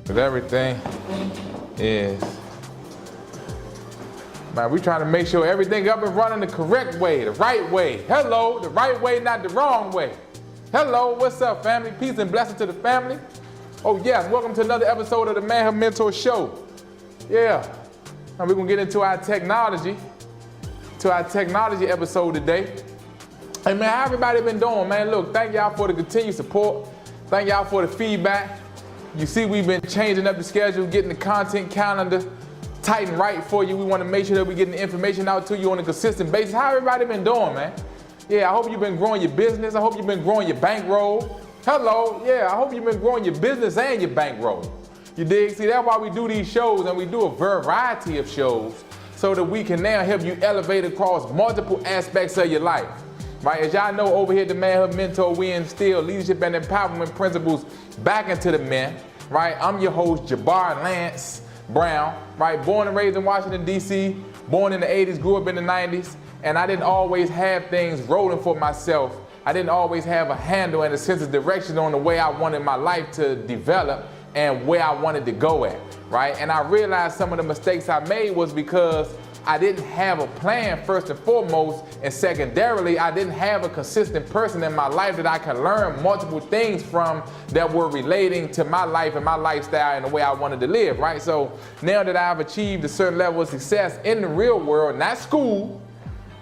Because everything is, man, we trying to make sure everything up and running the correct way, the right way. Hello, the right way, not the wrong way. Hello, what's up, family? Peace and blessings to the family. Oh yes, welcome to another episode of the Manhood Mentor Show. Yeah, and we're gonna get into our technology episode today. Hey man, how everybody been doing, man? Look, thank y'all for the continued support. Thank y'all for the feedback. You see, we've been changing up the schedule, getting the content calendar tight and right for you. We want to make sure that we're getting the information out to you on a consistent basis. How everybody been doing, man? Yeah, I hope you've been growing your business. I hope you've been growing your bankroll. Hello, yeah, I hope you've been growing your business and your bankroll. You dig? See, that's why we do these shows, and we do a variety of shows so that we can now help you elevate across multiple aspects of your life. right? As y'all know, over here at the Manhood Mentor, we instill leadership and empowerment principles back into the men, right? I'm your host, Jabbar Lance Brown, right? Born and raised in Washington, D.C., born in the 80s, grew up in the 90s, and I didn't always have things rolling for myself. I didn't always have a handle and a sense of direction on the way I wanted my life to develop and where I wanted to go at, right? And I realized some of the mistakes I made was because I didn't have a plan first and foremost, and secondarily, I didn't have a consistent person in my life that I could learn multiple things from that were relating to my life and my lifestyle and the way I wanted to live, right? So now that I've achieved a certain level of success in the real world, not school,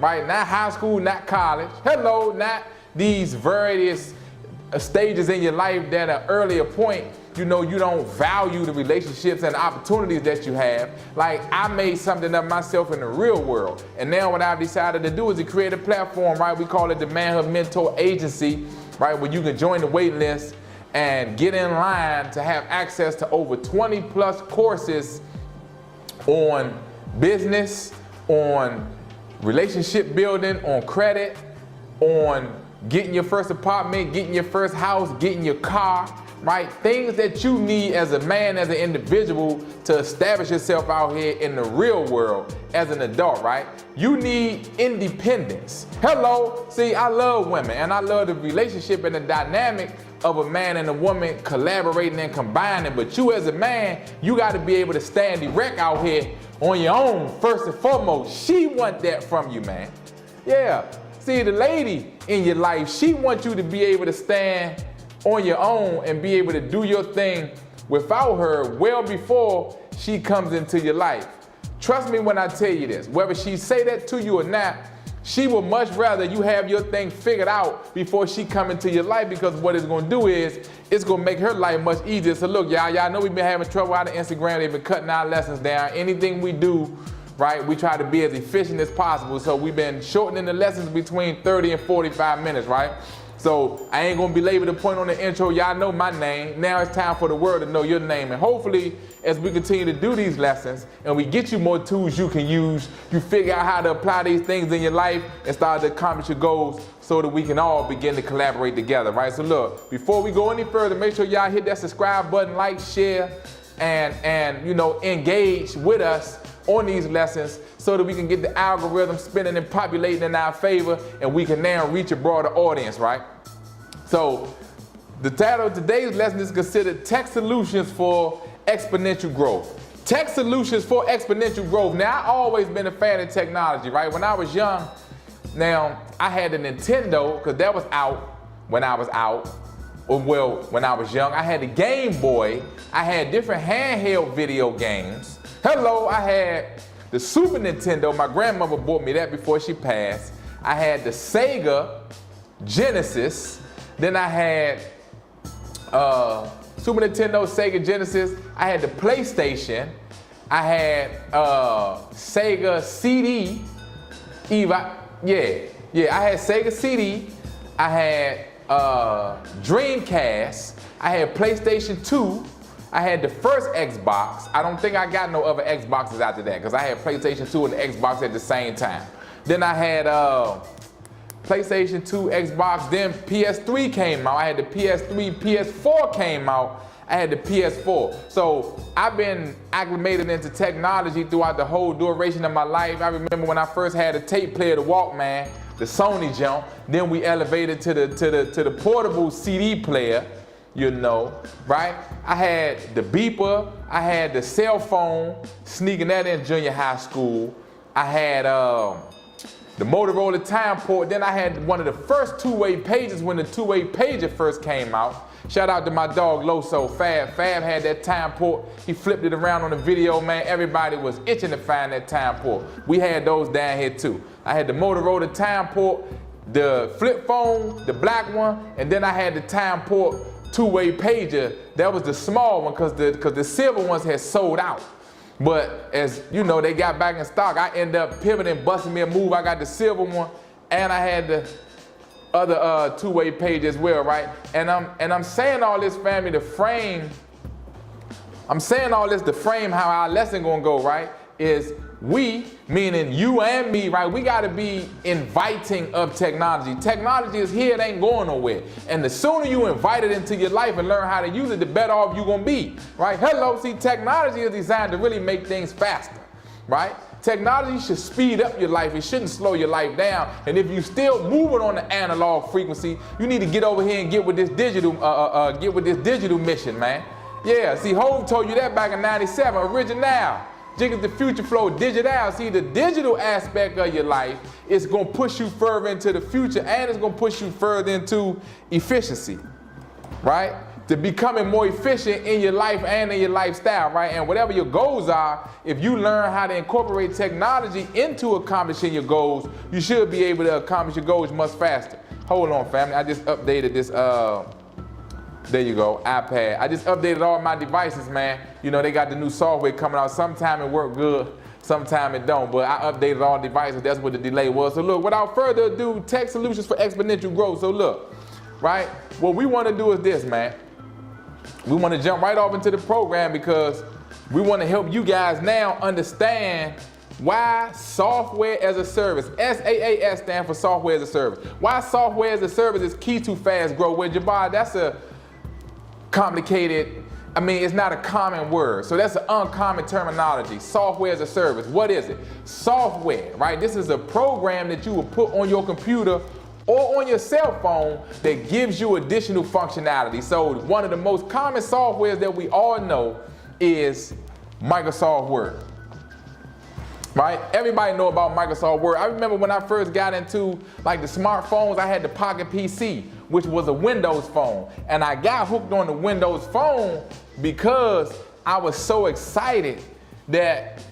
right? Not high school, not college, hello, not these various stages in your life that at an earlier point, you know, you don't value the relationships and opportunities that you have. Like, I made something of myself in the real world. And now what I've decided to do is to create a platform, right? We call it the Manhood Mentor Agency, right? Where you can join the wait list and get in line to have access to over 20 plus courses on business, on relationship building, on credit, on getting your first apartment, getting your first house, getting your car, right? Things that you need as a man, as an individual, to establish yourself out here in the real world as an adult, right? You need independence. Hello, see, I love women, and I love the relationship and the dynamic of a man and a woman collaborating and combining, but you as a man, you gotta be able to stand erect out here on your own, first and foremost. She want that from you, man. Yeah. See, the lady in your life, she wants you to be able to stand on your own and be able to do your thing without her well before she comes into your life. Trust me when I tell you this, whether she say that to you or not, she would much rather you have your thing figured out before she come into your life, because what it's gonna do is, it's gonna make her life much easier. So look, y'all know we've been having trouble out of Instagram. They've been cutting our lessons down. Anything we do, right, we try to be as efficient as possible. So we've been shortening the lessons between 30 and 45 minutes, right? So I ain't gonna belabor the point on the intro. Y'all know my name. Now it's time for the world to know your name. And hopefully, as we continue to do these lessons and we get you more tools you can use, you figure out how to apply these things in your life and start to accomplish your goals so that we can all begin to collaborate together, right? So look, before we go any further, make sure y'all hit that subscribe button, like, share, and you know, engage with us on these lessons so that we can get the algorithm spinning and populating in our favor, and we can now reach a broader audience, right? So the title of today's lesson is considered Tech Solutions for Exponential Growth. Tech Solutions for Exponential Growth. Now, I've always been a fan of technology, right? When I was young, now, I had the Nintendo, because that was out when I was out. Well, when I was young, I had the Game Boy. I had different handheld video games. Hello, I had the Super Nintendo. My grandmother bought me that before she passed. I had the Sega Genesis. Then I had Super Nintendo, Sega Genesis. I had the PlayStation. I had Sega CD. I had Sega CD. I had Dreamcast. I had PlayStation 2. I had the first Xbox. I don't think I got no other Xboxes after that, because I had PlayStation 2 and the Xbox at the same time. Then I had PlayStation 2, Xbox, then PS3 came out. I had the PS3, PS4 came out. I had the PS4. So I've been acclimated into technology throughout the whole duration of my life. I remember when I first had a tape player, the Walkman, the Sony jump. Then we elevated to the portable CD player. You know, right? I had the beeper, I had the cell phone, sneaking that in junior high school. I had the Motorola time port. Then I had one of the first two-way pages when the two-way pager first came out. Shout out to my dog Loso, Fab. Fab had that time port. He flipped it around on the video, man. Everybody was itching to find that time port. We had those down here too. I had the Motorola time port, the flip phone, the black one, and then I had the time port two-way pager. That was the small one, because the silver ones had sold out. But as you know, they got back in stock. I ended up pivoting, busting me a move. I got the silver one, and I had the other two-way page as well, right? And I'm saying all this, family, to frame. I'm saying all this to frame how our lesson gonna go, right? Is we, meaning you and me, right? We gotta be inviting of technology. Technology is here, it ain't going nowhere. And the sooner you invite it into your life and learn how to use it, the better off you're gonna be, right? Hello, see, technology is designed to really make things faster, right? Technology should speed up your life. It shouldn't slow your life down. And if you're still moving on the analog frequency, you need to get over here and get with this digital, mission, man. Yeah, see, Hov told you that back in '97. Original, Jiggers the future flow, digital. See, the digital aspect of your life is gonna push you further into the future, and it's gonna push you further into efficiency, right? To becoming more efficient in your life and in your lifestyle, right? And whatever your goals are, if you learn how to incorporate technology into accomplishing your goals, you should be able to accomplish your goals much faster. Hold on, family. I just updated this, there you go, iPad. I just updated all my devices, man. You know, they got the new software coming out. Sometime it work good, sometime it don't. But I updated all devices. That's what the delay was. So look, without further ado, tech solutions for exponential growth. So look, right? What we want to do is this, man. We want to jump right off into the program because we want to help you guys now understand why software as a service, SaaS stands for software as a service. Why software as a service is key to fast growth. Well, Jabbar, that's a complicated, it's not a common word. So that's an uncommon terminology, software as a service. What is it? Software, right? This is a program that you will put on your computer or on your cell phone that gives you additional functionality. So one of the most common softwares that we all know is Microsoft Word, right? Everybody know about Microsoft Word. I remember when I first got into like the smartphones, I had the Pocket PC, which was a Windows phone. And I got hooked on the Windows phone because I was so excited that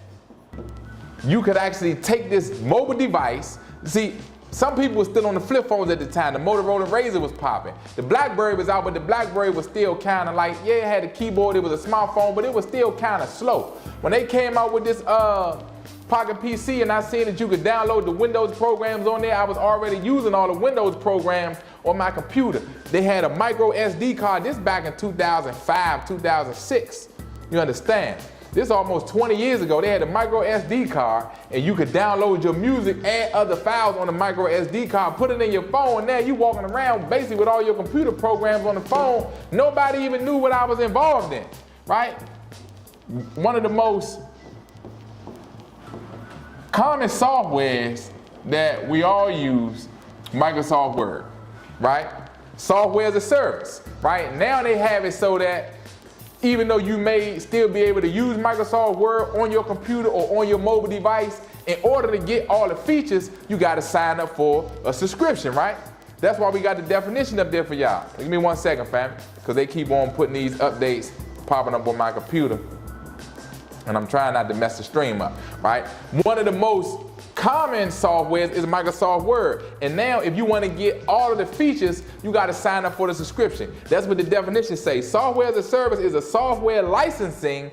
you could actually take this mobile device. See, some people were still on the flip phones at the time. The Motorola Razr was popping. The BlackBerry was out, but the BlackBerry was still kind of like, yeah, it had a keyboard, it was a smartphone, but it was still kind of slow. When they came out with this Pocket PC and I seen that you could download the Windows programs on there, I was already using all the Windows programs on my computer. They had a micro SD card, this back in 2005, 2006, you understand? This almost 20 years ago. They had a micro SD card and you could download your music and other files on the micro SD card, put it in your phone, and now you walking around basically with all your computer programs on the phone. Nobody even knew what I was involved in, right? One of the most common softwares that we all use, Microsoft Word, right? Software as a service, right? Now they have it so that even though you may still be able to use Microsoft Word on your computer or on your mobile device, in order to get all the features, you got to sign up for a subscription, right? That's why we got the definition up there for y'all. Give me 1 second, fam, because they keep on putting these updates popping up on my computer, and I'm trying not to mess the stream up, right? One of the most common softwares is Microsoft Word. And now if you want to get all of the features, you got to sign up for the subscription. That's what the definition says. Software as a service is a software licensing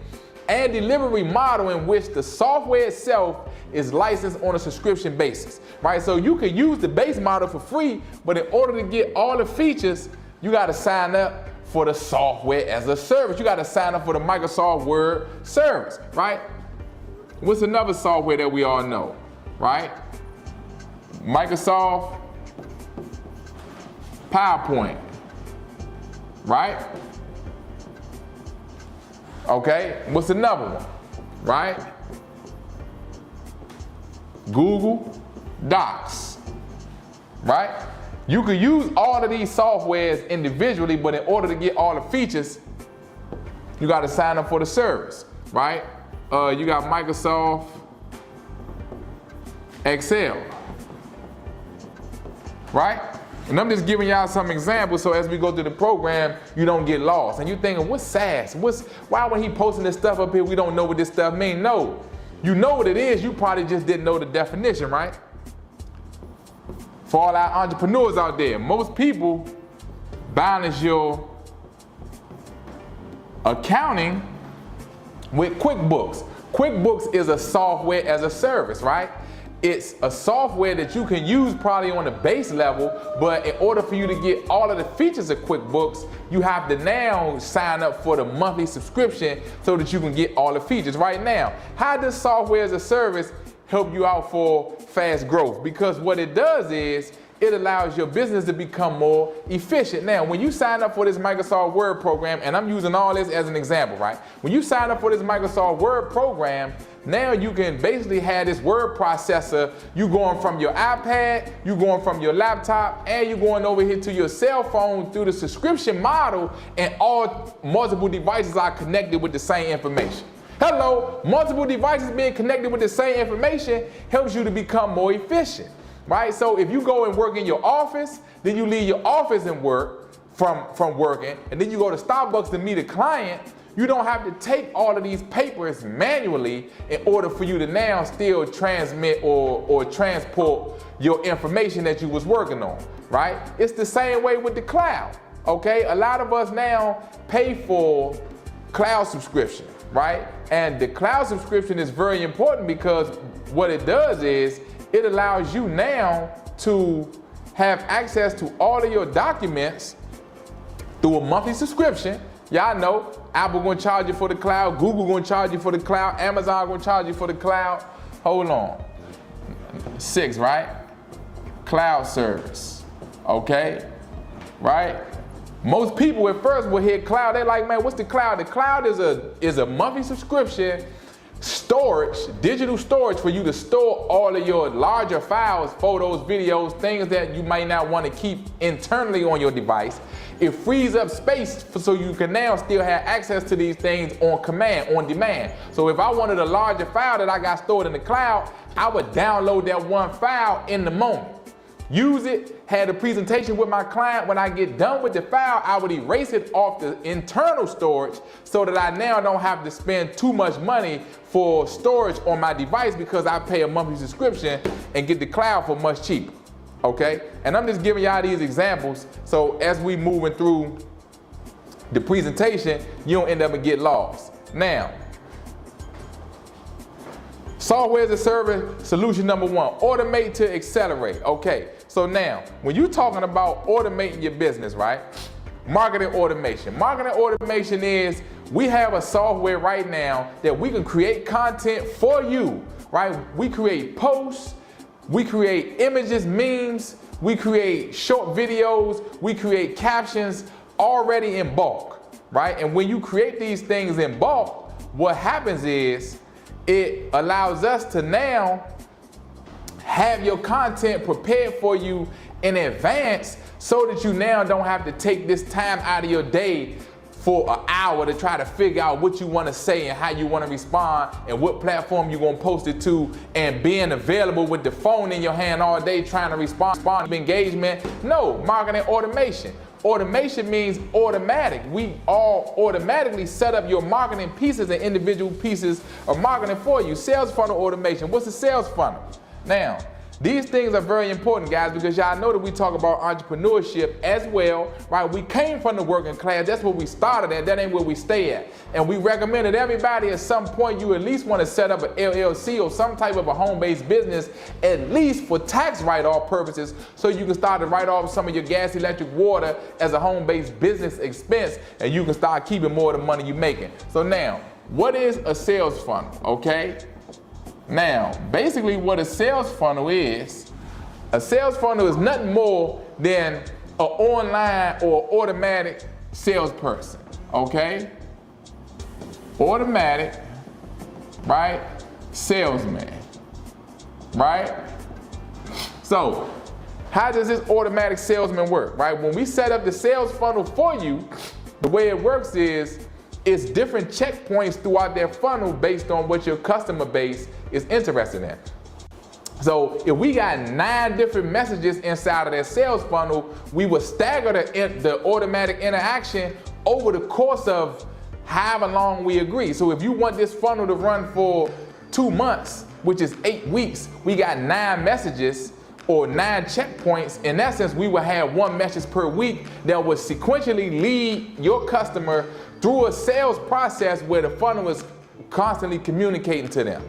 and delivery model in which the software itself is licensed on a subscription basis, right? So you can use the base model for free, but in order to get all the features, you got to sign up for the software as a service. You got to sign up for the Microsoft Word service, right? What's another software that we all know? Right? Microsoft PowerPoint, right? Okay, what's another one? Right? Google Docs, right? You could use all of these softwares individually, but in order to get all the features, you got to sign up for the service, right? You got Microsoft Excel, right? And I'm just giving y'all some examples so as we go through the program, you don't get lost. And you're thinking, what's SaaS? Why when he posting this stuff up here, we don't know what this stuff means? No, you know what it is, you probably just didn't know the definition, right? For all our entrepreneurs out there, most people balance your accounting with QuickBooks. QuickBooks is a software as a service, right? it's a software that you can use probably on the base level, but in order for you to get all of the features of QuickBooks, you have to now sign up for the monthly subscription so that you can get all the features. Right now, how does software as a service help you out for fast growth? Because what it does is it allows your business to become more efficient. Now, when you sign up for this Microsoft Word program, and I'm using all this as an example, right? When you sign up for this Microsoft Word program, now you can basically have this word processor. You going from your iPad, you going from your laptop, and you going over here to your cell phone through the subscription model, and all multiple devices are connected with the same information. Hello, multiple devices being connected with the same information helps you to become more efficient. Right? So if you go and work in your office, then you leave your office and work from working, and then you go to Starbucks to meet a client, you don't have to take all of these papers manually in order for you to now still transmit or transport your information that you was working on, right? It's the same way with the cloud, okay? A lot of us now pay for cloud subscription, right? And the cloud subscription is very important because what it does is it allows you now to have access to all of your documents through a monthly subscription. Y'all know Apple gonna charge you for the cloud, Google gonna charge you for the cloud, Amazon gonna charge you for the cloud. Hold on. 6, right? Cloud service, okay? Right? Most people at first will hear cloud, they're like, man, what's the cloud? The cloud is a monthly subscription storage, digital storage for you to store all of your larger files, photos, videos, things that you might not want to keep internally on your device. It frees up space so you can now still have access to these things on command, on demand. So if I wanted a larger file that I got stored in the cloud, I would download that one file in the moment. Use it, had a presentation with my client. When I get done with the file, I would erase it off the internal storage so that I now don't have to spend too much money for storage on my device because I pay a monthly subscription and get the cloud for much cheaper, okay? And I'm just giving y'all these examples so as we moving through the presentation, you don't end up and get lost. Now, software as a service, solution number 1, automate to accelerate. Okay, so now, when you're talking about automating your business, right? Marketing automation. Marketing automation is, we have a software right now that we can create content for you, right? We create posts, we create images, memes, we create short videos, we create captions already in bulk, right? And when you create these things in bulk, what happens is, it allows us to now have your content prepared for you in advance so that you now don't have to take this time out of your day for an hour to try to figure out what you want to say and how you want to respond and what platform you're going to post it to, and being available with the phone in your hand all day trying to respond to engagement. No, marketing automation. Automation means automatic. We all automatically set up your marketing pieces and individual pieces of marketing for you. Sales funnel automation. What's a sales funnel? Now, these things are very important, guys, because y'all know that we talk about entrepreneurship as well, right? We came from the working class. That's where we started at. That ain't where we stay at. And we recommend that everybody at some point you at least want to set up an LLC or some type of a home-based business, at least for tax write-off purposes, so you can start to write off some of your gas, electric, water as a home-based business expense, and you can start keeping more of the money you're making. So now, what is a sales funnel, okay? Now, basically what a sales funnel is nothing more than an online or automatic salesperson, okay? Automatic, right? Salesman, right? So, how does this automatic salesman work, right? When we set up the sales funnel for you, the way it works is, it's different checkpoints throughout their funnel based on what your customer base is interested in. So if we got 9 different messages inside of that sales funnel, we will stagger the automatic interaction over the course of however long we agree. So if you want this funnel to run for 2 months, which is 8 weeks, we got 9 messages or 9 checkpoints. In essence, we will have 1 message per week that will sequentially lead your customer through a sales process where the funnel is constantly communicating to them.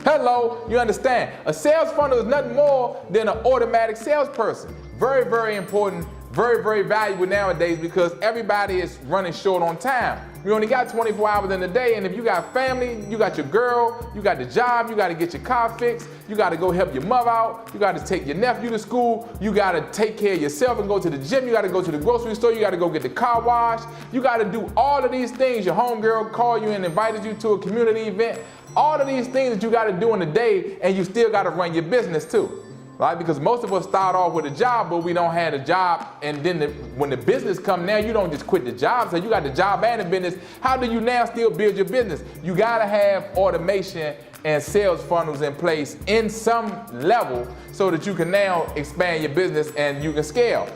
Hello, you understand? A sales funnel is nothing more than an automatic salesperson. Very, very important, very, very valuable nowadays because everybody is running short on time. You only got 24 hours in a day, and if you got family, you got your girl, you got the job, you got to get your car fixed, you got to go help your mother out, you got to take your nephew to school, you got to take care of yourself and go to the gym, you got to go to the grocery store, you got to go get the car washed, you got to do all of these things. Your homegirl called you and invited you to a community event. All of these things that you got to do in a day, and you still got to run your business too. Right? Because most of us start off with a job, but we don't have a job, and then when the business comes now, you don't just quit the job. So you got the job and the business. How do you now still build your business? You got to have automation and sales funnels in place in some level so that you can now expand your business and you can scale.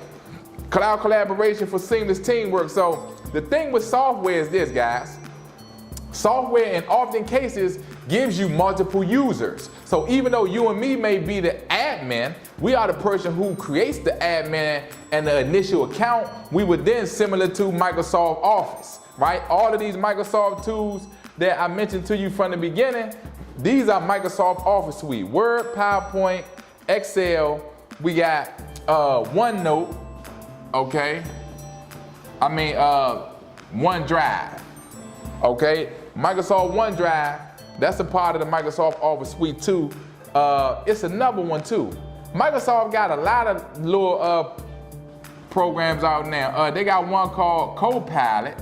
Cloud collaboration for seamless teamwork. So the thing with software is this, guys. Software in often cases gives you multiple users. So even though you and me may be the admin, we are the person who creates the admin and the initial account. We would then similar to Microsoft Office, right? All of these Microsoft tools that I mentioned to you from the beginning, these are Microsoft Office Suite. Word, PowerPoint, Excel, we got OneNote, okay? OneDrive, okay? Microsoft OneDrive, that's a part of the Microsoft Office Suite too. It's another one too. Microsoft got a lot of little programs out now. They got one called Copilot,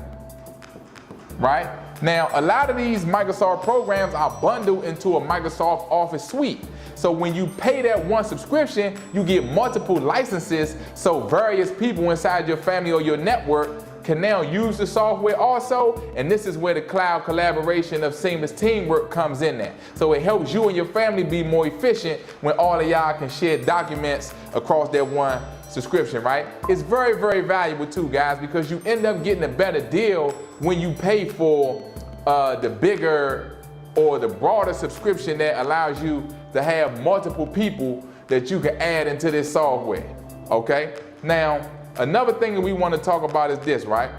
right? Now, a lot of these Microsoft programs are bundled into a Microsoft Office Suite. So when you pay that one subscription, you get multiple licenses, so various people inside your family or your network can now use the software also, and this is where the cloud collaboration of seamless teamwork comes in there. So it helps you and your family be more efficient when all of y'all can share documents across that one subscription, right? It's very, very valuable too, guys, because you end up getting a better deal when you pay for the bigger or the broader subscription that allows you to have multiple people that you can add into this software, okay? Now, another thing that we want to talk about is this, right?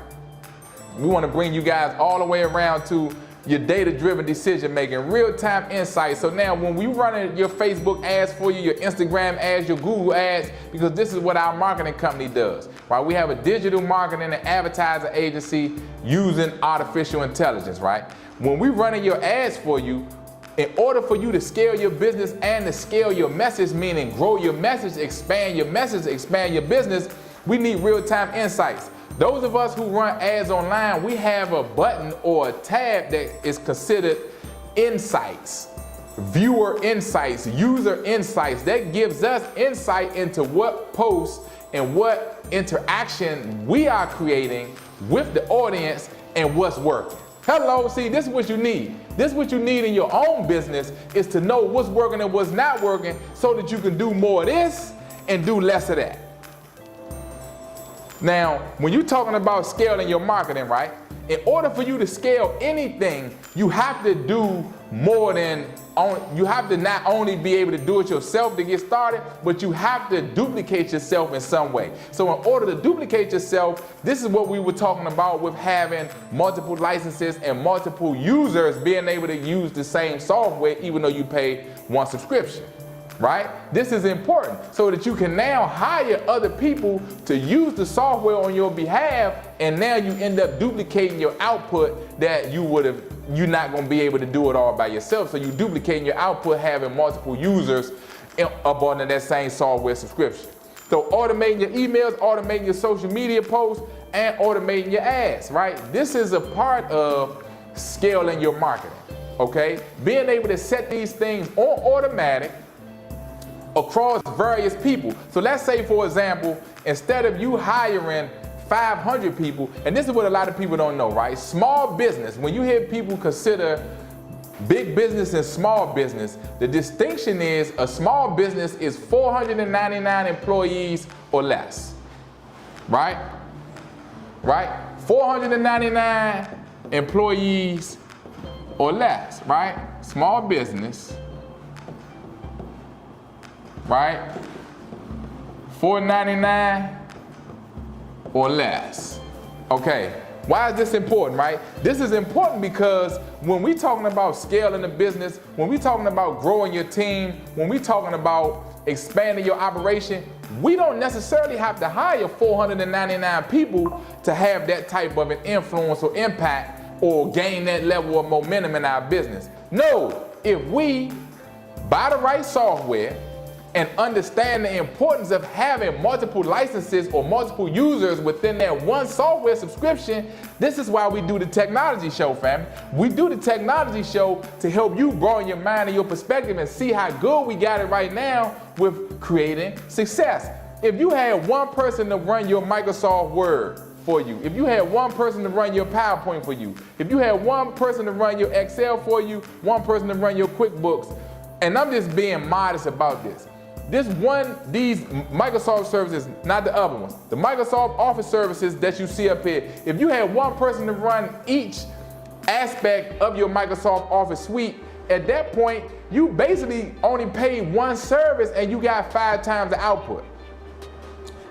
We want to bring you guys all the way around to your data-driven decision making, real-time insights. So now when we run your Facebook ads for you, your Instagram ads, your Google ads, because this is what our marketing company does, right? We have a digital marketing and advertising agency using artificial intelligence, right? When we running your ads for you, in order for you to scale your business and to scale your message, meaning grow your message, expand your business, we need real-time insights. Those of us who run ads online, we have a button or a tab that is considered insights, viewer insights, user insights. That gives us insight into what posts and what interaction we are creating with the audience and what's working. Hello, see, this is what you need. This is what you need in your own business, is to know what's working and what's not working so that you can do more of this and do less of that. Now, when you're talking about scaling your marketing, right? In order for you to scale anything, you have to do more than, you have to not only be able to do it yourself to get started, but you have to duplicate yourself in some way. So in order to duplicate yourself, this is what we were talking about with having multiple licenses and multiple users being able to use the same software even though you pay one subscription. Right? This is important so that you can now hire other people to use the software on your behalf, and now you end up duplicating your output that you're not going to be able to do it all by yourself. So you're duplicating your output having multiple users up under that same software subscription. So automating your emails, automating your social media posts, and automating your ads, right? This is a part of scaling your marketing, okay? Being able to set these things on automatic across various people. So let's say, for example, instead of you hiring 500 people, and this is what a lot of people don't know, right? Small business, when you hear people consider big business and small business, the distinction is a small business is 499 employees or less, right? Right? 499 employees or less, right? Small business, right? 499 or less. Okay, Why is this important, right? This is important because when we talking about scaling the business, when we talking about growing your team, when we talking about expanding your operation, we don't necessarily have to hire 499 people to have that type of an influence or impact or gain that level of momentum in our business. No, if we buy the right software and understand the importance of having multiple licenses or multiple users within that one software subscription, this is why we do the technology show, family. We do the technology show to help you broaden your mind and your perspective and see how good we got it right now with creating success. If you had one person to run your Microsoft Word for you, if you had one person to run your PowerPoint for you, if you had one person to run your Excel for you, one person to run your QuickBooks, and I'm just being modest about this. These Microsoft services, not the other ones, the Microsoft Office services that you see up here, if you had one person to run each aspect of your Microsoft Office suite, at that point, you basically only paid one service and you got 5 times the output.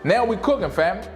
Now we cooking, family,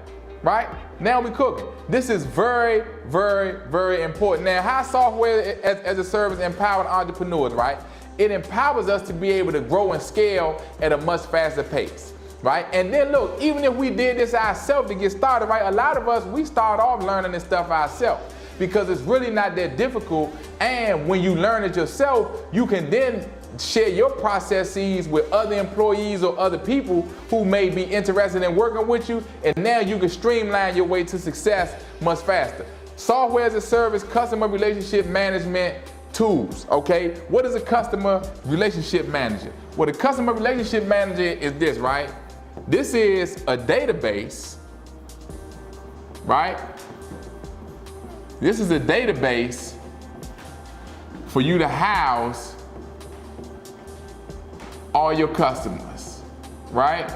right? Now we cooking. This is very, very, very important. Now, how software as a service empowers entrepreneurs, right? It empowers us to be able to grow and scale at a much faster pace, right? And then look, even if we did this ourselves to get started, right? A lot of us, we start off learning this stuff ourselves because it's really not that difficult. And when you learn it yourself, you can then share your processes with other employees or other people who may be interested in working with you. And now you can streamline your way to success much faster. Software as a service, customer relationship management tools, okay? What is a customer relationship manager? Well, the customer relationship manager is this, right? This is a database, right? This is a database for you to house all your customers, right?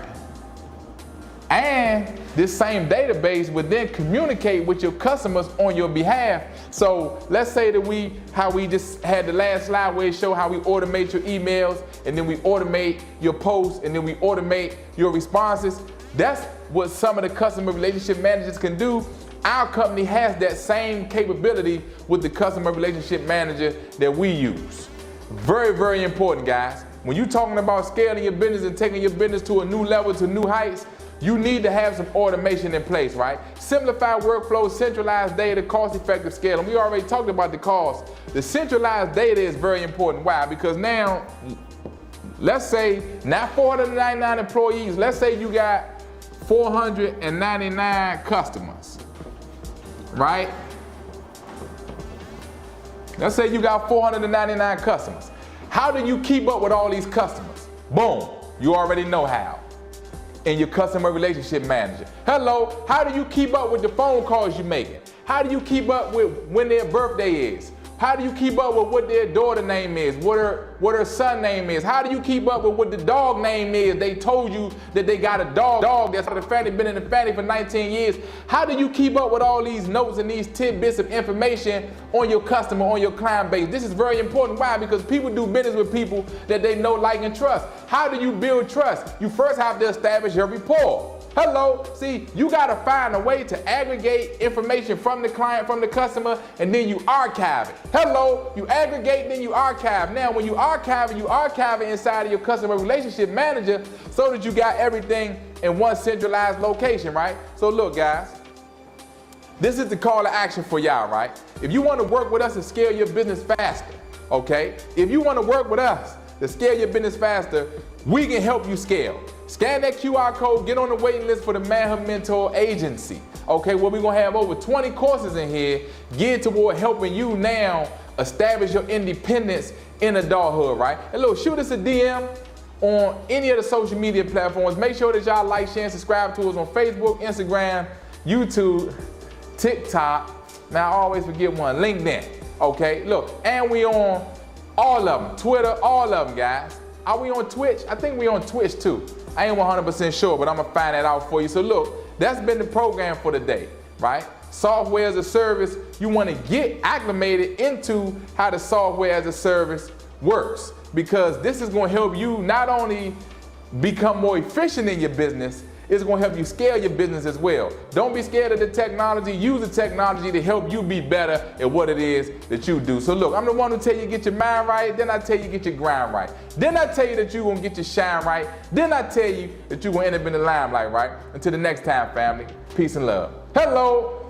And this same database would then communicate with your customers on your behalf. So let's say that how we just had the last slide where it showed how we automate your emails, and then we automate your posts, and then we automate your responses. That's what some of the customer relationship managers can do. Our company has that same capability with the customer relationship manager that we use. Very, very important, guys. When you're talking about scaling your business and taking your business to a new level, to new heights, you need to have some automation in place, right? Simplified workflows, centralized data, cost-effective scale. And we already talked about the cost. The centralized data is very important. Why? Because now, let's say, not 499 employees, let's say you got 499 customers, right? Let's say you got 499 customers. How do you keep up with all these customers? Boom, you already know how. In your customer relationship manager. Hello, how do you keep up with the phone calls you're making? How do you keep up with when their birthday is? How do you keep up with what their daughter name is, what her son name is? How do you keep up with what the dog name is? They told you that they got a dog that's the family, been in the family for 19 years. How do you keep up with all these notes and these tidbits of information on your customer, on your client base? This is very important. Why? Because people do business with people that they know, like, and trust. How do you build trust? You first have to establish your rapport. Hello, see, you gotta find a way to aggregate information from the client, from the customer, and then you archive it. Hello, you aggregate, then you archive. Now, when you archive it inside of your customer relationship manager so that you got everything in one centralized location, right? So look, guys, this is the call to action for y'all, right? If you wanna work with us and scale your business faster, okay? If you wanna work with us to scale your business faster, we can help you scale. Scan that QR code, get on the waiting list for the Manhood Mentor Agency. Okay, well, we're gonna have over 20 courses in here geared toward helping you now establish your independence in adulthood, right? And look, shoot us a DM on any of the social media platforms. Make sure that y'all like, share, and subscribe to us on Facebook, Instagram, YouTube, TikTok. Now, I always forget one, LinkedIn. Okay, look, and we on all of them, Twitter, all of them, guys. Are we on Twitch? I think we on Twitch too. I ain't 100% sure, but I'm gonna find that out for you. So look, that's been the program for the day, right? Software as a service, you wanna get acclimated into how the software as a service works, because this is gonna help you not only become more efficient in your business, it's gonna help you scale your business as well. Don't be scared of the technology. Use the technology to help you be better at what it is that you do. So look, I'm the one who tell you get your mind right, then I tell you get your grind right. Then I tell you that you're gonna get your shine right. Then I tell you that you're gonna end up in the limelight, right? Until the next time, family. Peace and love. Hello.